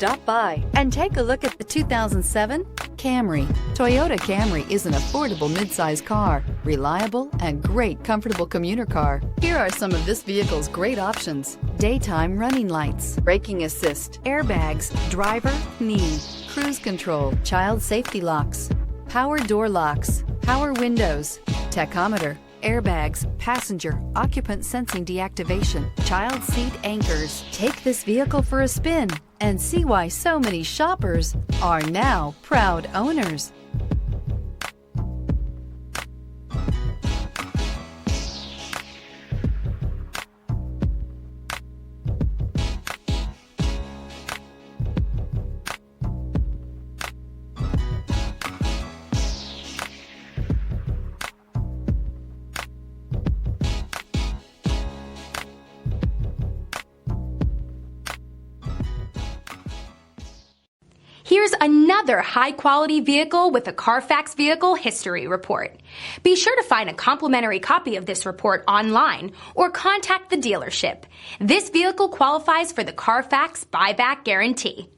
Stop by and take a look at the 2007 Camry. Toyota Camry is an affordable midsize car, reliable and great comfortable commuter car. Here are some of this vehicle's great options: daytime running lights, braking assist, airbags, driver, knee, cruise control, child safety locks, power door locks, power windows, tachometer, airbags, passenger, occupant sensing deactivation, child seat anchors. Take this vehicle for a spin and see why so many shoppers are now proud owners. Here's another high-quality vehicle with a Carfax Vehicle History Report. Be sure to find a complimentary copy of this report online or contact the dealership. This vehicle qualifies for the Carfax Buyback Guarantee.